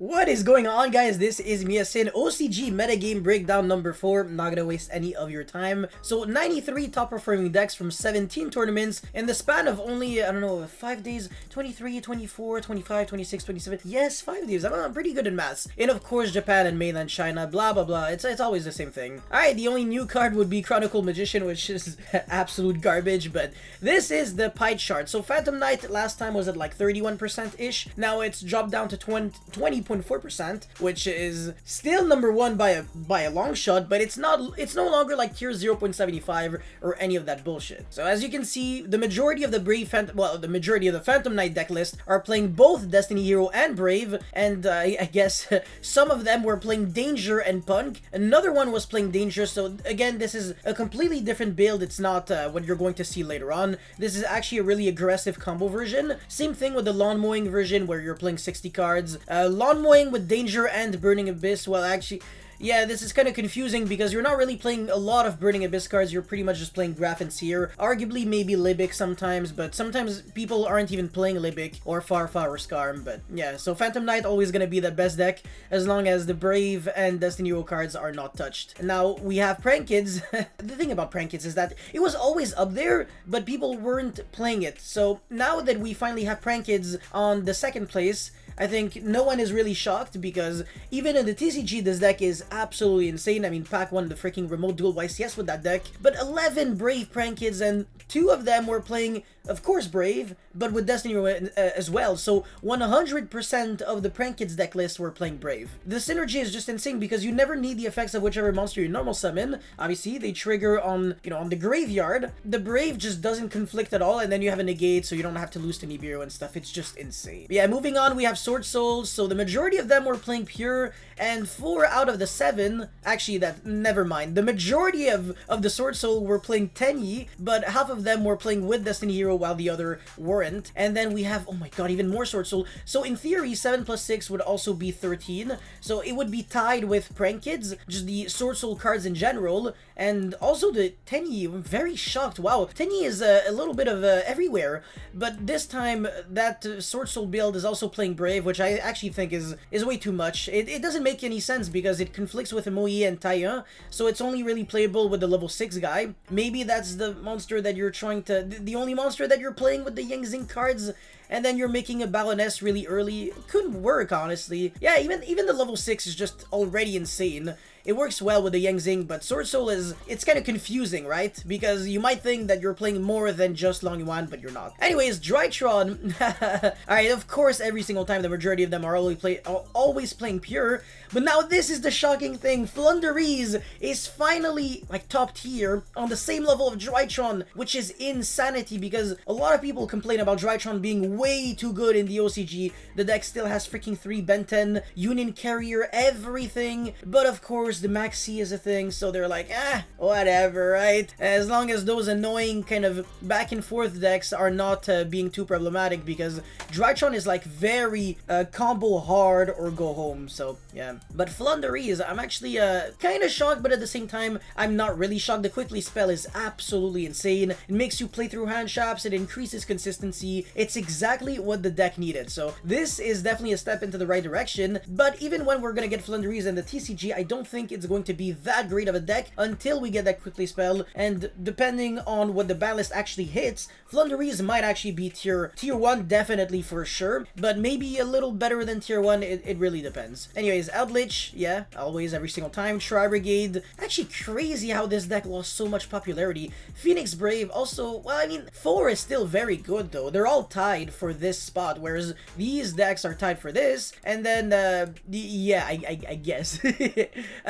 What is going on, guys? This is Miasin, OCG metagame breakdown number 4. I'm not gonna waste any of your time. So 93 top performing decks from 17 tournaments in the span of only, I don't know, 5 days, 23, 24, 25, 26, 27. Yes, 5 days. I'm pretty good in maths. And of course, Japan and mainland China, blah blah blah. It's always the same thing. Alright, the only new card would be Chronicle Magician, which is absolute garbage, but this is the pie chart. So Phantom Knight last time was at like 31%-ish. Now it's dropped down to 20.4%, which is still number 1 by a long shot, but it's no longer like tier 0.75 or any of that bullshit. So as you can see, the majority of the Phantom Knight deck list are playing both Destiny Hero and Brave, and I guess some of them were playing Danger and Punk. Another one was playing Danger, so again, this is a completely different build. It's not what you're going to see later on. This is actually a really aggressive combo version. Same thing with the Lawn Mowing version where you're playing 60 cards. Lawn Mowing with Danger and Burning Abyss, well actually, yeah, this is kind of confusing because you're not really playing a lot of Burning Abyss cards. You're pretty much just playing Graph and Seer. Arguably maybe Libic sometimes, but sometimes people aren't even playing Libic or Farfa or Skarm. But yeah, so Phantom Knight always gonna be the best deck as long as the Brave and Destiny Hero cards are not touched. Now we have Prank Kids. The thing about Prank Kids is that it was always up there, but people weren't playing it. So now that we finally have Prank Kids on the second place, I think no one is really shocked because even in the TCG, this deck is absolutely insane. I mean, Pack won the freaking remote duel YCS with that deck, but 11 Brave Prank Kids, and 2 of them were playing, of course, Brave, but with Destiny as well. So 100% of the Prank Kids deck list were playing Brave. The synergy is just insane because you never need the effects of whichever monster you normal summon. Obviously, they trigger on, on the graveyard. The Brave just doesn't conflict at all, and then you have a negate, so you don't have to lose to Nibiru and stuff. It's just insane. But yeah, moving on, we have Sword Souls. So the majority of them were playing Pure, and 4 out of the 7, actually, never mind. The majority of the Sword Soul were playing Tenyi, but half of them were playing with Destiny Hero while the other weren't. And then we have, oh my god, even more Sword Soul. So in theory, 7 plus 6 would also be 13. So it would be tied with Prank Kids, just the Sword Soul cards in general, and also the Tenyi. I'm very shocked. Wow, Tenyi is a little bit of everywhere, but this time that Sword Soul build is also playing Brave, which I actually think is way too much. It doesn't make any sense because it conflicts with Moe and Taya, so it's only really playable with the level 6 guy. Maybe that's the monster that you're trying to, the only monster that you're playing with the Yang Zing cards, and then you're making a Baroness really early. It couldn't work, honestly. Yeah, even the level 6 is just already insane. It works well with the Yang Zing, but Sword Soul it's kind of confusing, right? Because you might think that you're playing more than just Long Yuan, but you're not. Anyways, Drytron. Alright, of course, every single time the majority of them are always playing Pure, but now this is the shocking thing. Flundereeze is finally, like, top tier on the same level of Drytron, which is insanity because a lot of people complain about Drytron being way too good in the OCG. The deck still has freaking 3 Benten, Union Carrier, everything, but of course, the Maxi is a thing, so they're like, whatever, right? As long as those annoying kind of back and forth decks are not being too problematic, because Drytron is like very combo hard or go home, so yeah. But Flundereeze, I'm actually kind of shocked, but at the same time, I'm not really shocked. The Quickly spell is absolutely insane. It makes you play through hand traps, it increases consistency. It's exactly what the deck needed, so this is definitely a step into the right direction. But even when we're gonna get Flundereeze in the TCG, I don't think it's going to be that great of a deck until we get that Quickly spell, and depending on what the ban list actually hits, Flundereeze might actually be tier 1, definitely for sure, but maybe a little better than tier 1, it really depends. Anyways, Eldritch, yeah, always, every single time. Tri Brigade, actually crazy how this deck lost so much popularity. Phoenix Brave, also, well, I mean, 4 is still very good though. They're all tied for this spot, whereas these decks are tied for this, and then, yeah, I guess.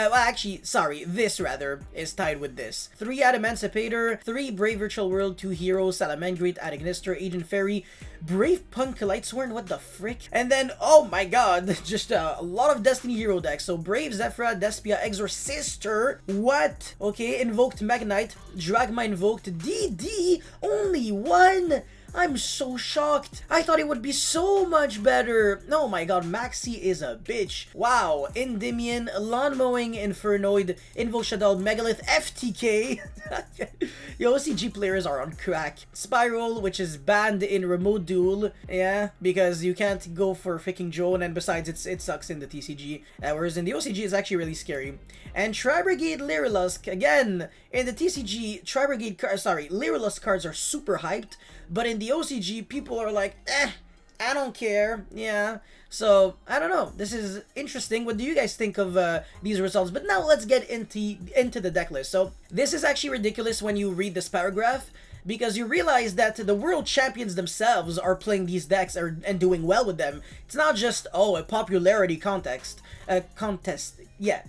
Well, actually, sorry, this rather is tied with this. 3 Emancipator, 3 Brave Virtual World, 2 Heroes, Salamangreat, Adagnister, Agent Fairy, Brave Punk, Lightsworn, what the frick? And then, oh my god, just a lot of Destiny Hero decks. So Brave, Zephyra, Despia, Exorcister, what? Okay, Invoked Magnite, Dragma Invoked, DD, only 1? I'm so shocked. I thought it would be so much better. Oh my god, Maxi is a bitch. Wow, Endymion, Lawn Mowing, Infernoid, Invo Shadal, Megalith, FTK. The OCG players are on crack. Spiral, which is banned in Remote Duel. Yeah, because you can't go for freaking drone, and besides it sucks in the TCG. Whereas in the OCG it's actually really scary. And Tri-Brigade Lyrilusk, again, in the TCG, Lyrilusk cards are super hyped, but in the OCG, people are like, I don't care. Yeah. So, I don't know. This is interesting. What do you guys think of these results? But now let's get into the deck list. So, this is actually ridiculous when you read this paragraph, because you realize that the world champions themselves are playing these decks and doing well with them. It's not just, oh, a popularity contest. Yeah.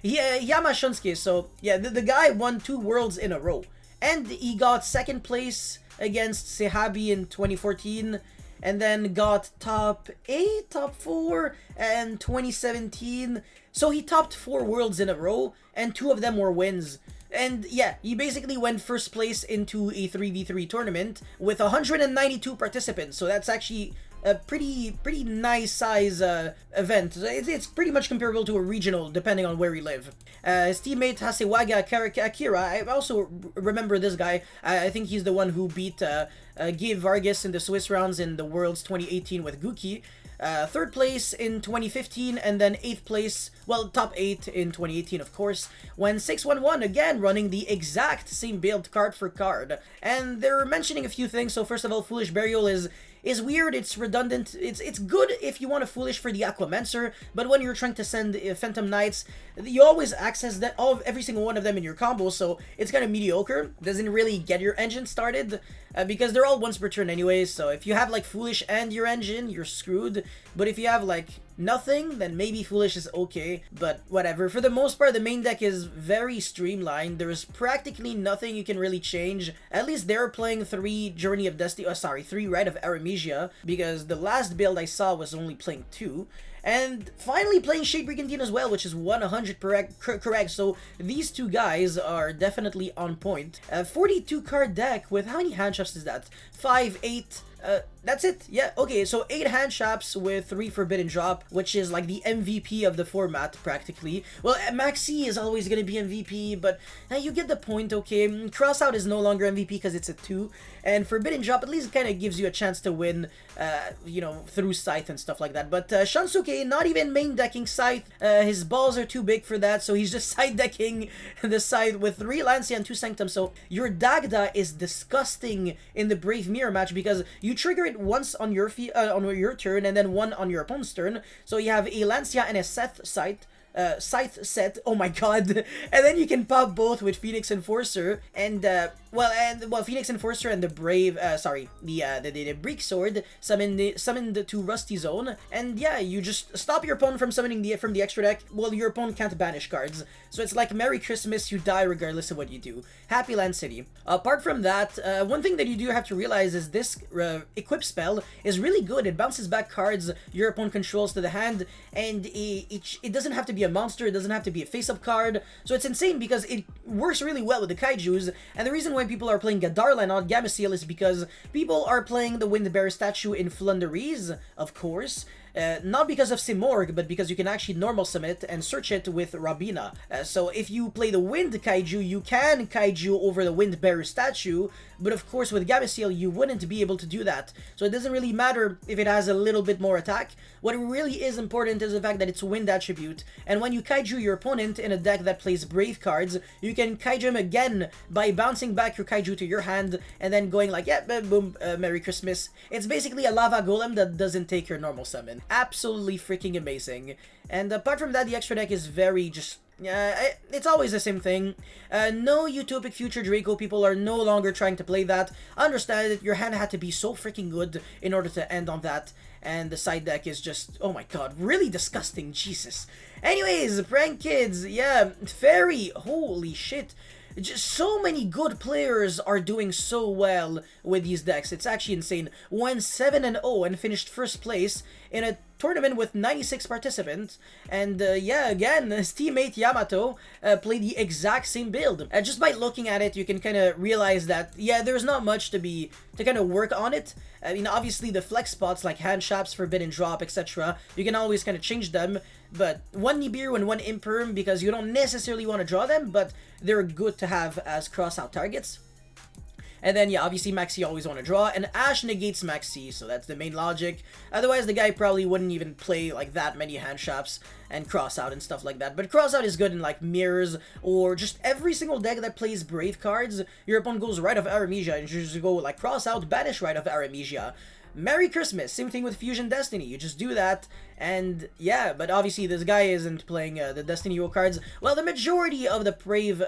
Yamashunsuke. So, yeah, the guy won 2 worlds in a row. And he got 2nd place against Sehabi in 2014. And then got top 8, top 4, and 2017. So he topped 4 worlds in a row, and 2 of them were wins. And yeah, he basically went 1st place into a 3v3 tournament with 192 participants. So that's actually a pretty nice size event. It's pretty much comparable to a regional, depending on where you live. His teammate Hasewaga Akira, I also remember this guy. I think he's the one who beat Gabe Vargas in the Swiss rounds in the Worlds 2018 with Guki. 3rd place in 2015, and then 8th place, well, top 8 in 2018, of course, when 611 again running the exact same build card for card. And they're mentioning a few things. So first of all, Foolish Burial is weird, it's redundant, it's good if you want to Foolish for the Aquamancer, but when you're trying to send Phantom Knights, you always access every single one of them in your combo, so it's kind of mediocre. Doesn't really get your engine started, because they're all once per turn anyways, so if you have like Foolish and your engine, you're screwed. But if you have like nothing, then maybe Foolish is okay, but whatever. For the most part, the main deck is very streamlined. There's practically nothing you can really change. At least they're playing 3 Journey of Destiny, 3 Rite of Aramesia, because the last build I saw was only playing 2. And finally playing Shade Brigantine as well, which is 100 correct. So these 2 guys are definitely on point. 42 card deck with how many hand shops is that? 5, 8... that's it. Yeah, okay, so 8 hand shops with 3 Forbidden Drop, which is like the MVP of the format, practically. Well, Maxi is always gonna be MVP, but you get the point, okay? Crossout is no longer MVP because it's a 2, and Forbidden Drop at least kind of gives you a chance to win, you know, through Scythe and stuff like that. But Shansuke, not even main decking Scythe. His balls are too big for that, so he's just side decking the Scythe with 3 Lancia and 2 Sanctum. So your Dagda is disgusting in the Brave Mirror match because you trigger it once on your turn and then one on your opponent's turn. So you have a Lancia and a Scythe set, oh my god, and then you can pop both with Phoenix Enforcer and Phoenix Enforcer and the Brave, the Break Sword summoned to Rusty Zone, and yeah, you just stop your opponent from summoning from the extra deck. Well, your opponent can't banish cards, so it's like Merry Christmas, you die regardless of what you do. Happy Land City. Apart from that, one thing that you do have to realize is this equip spell is really good. It bounces back cards your opponent controls to the hand, and it doesn't have to be a monster, it doesn't have to be a face-up card, so it's insane because it works really well with the Kaijus. And the reason why people are playing Gadarla and not Gameciel is because people are playing the Windbearer statue in Flunderies, of course. Not because of Simorg, but because you can actually normal summon it and search it with Rabina. So if you play the Wind Kaiju, you can Kaiju over the Windbearer statue, but of course with Gameciel you wouldn't be able to do that. So it doesn't really matter if it has a little bit more attack. What really is important is the fact that it's Wind attribute, and when you Kaiju your opponent in a deck that plays Brave cards, you can Kaiju him again by bouncing back your Kaiju to your hand and then going like, yeah, boom, Merry Christmas. It's basically a Lava Golem that doesn't take your normal summon. Absolutely freaking amazing. And apart from that, the extra deck is very just... it's always the same thing. No Utopic Future Draco, people are no longer trying to play that. Understand that your hand had to be so freaking good in order to end on that. And the side deck is just, oh my god, really disgusting, Jesus. Anyways, Prank Kids, yeah, Fairy, holy shit. Just so many good players are doing so well with these decks. It's actually insane. Went 7-0 and finished 1st place in a tournament with 96 participants, and yeah, again, his teammate Yamato played the exact same build. Just by looking at it, you can kind of realize that, yeah, there's not much to kind of work on it. I mean, obviously the flex spots like hand traps, forbidden drop, etc., you can always kind of change them, but one Nibiru and one Imperm, because you don't necessarily want to draw them, but they're good to have as cross-out targets. And then, yeah, obviously Maxi you always want to draw, and Ash negates Maxi, so that's the main logic. Otherwise, the guy probably wouldn't even play, like, that many hand traps and cross-out and stuff like that. But cross-out is good in, like, mirrors, or just every single deck that plays Brave cards. Your opponent goes right off Aramesia, and you just go, like, cross-out, banish right off Aramesia. Merry Christmas! Same thing with Fusion Destiny. You just do that, and yeah, but obviously this guy isn't playing the Destiny Hero cards. Well, the majority of the Brave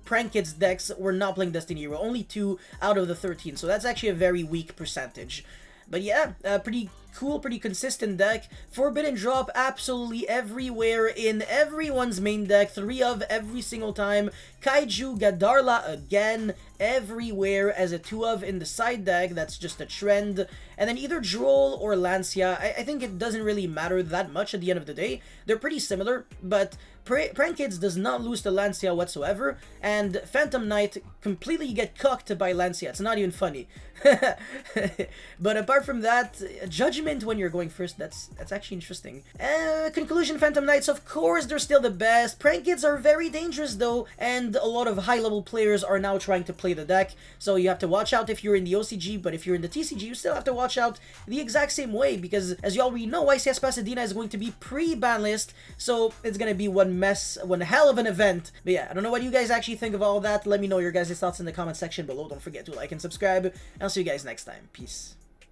Prank Kids decks were not playing Destiny Hero, only 2 out of the 13, so that's actually a very weak percentage. But yeah, pretty cool, pretty consistent deck. Forbidden Drop absolutely everywhere in everyone's main deck, 3 of every single time. Kaiju Gadarla again, everywhere as a 2 of in the side deck, that's just a trend. And then either Droll or Lancia, I think it doesn't really matter that much at the end of the day. They're pretty similar, but Prank Kids does not lose to Lancia whatsoever, and Phantom Knight completely get cocked by Lancia. It's not even funny. But apart from that, Judgment when you're going first, that's actually interesting. Conclusion, Phantom Knights, of course, they're still the best. Prank Kids are very dangerous though, and a lot of high-level players are now trying to play the deck, so you have to watch out if you're in the OCG, but if you're in the TCG, you still have to watch out the exact same way, because as you already know, ICS Pasadena is going to be pre-ban list, so it's gonna be one hell of an event. But yeah, I don't know what you guys actually think of all that. Let me know your guys' thoughts in the comment section below. Don't forget to like and subscribe, and I'll see you guys next time. Peace.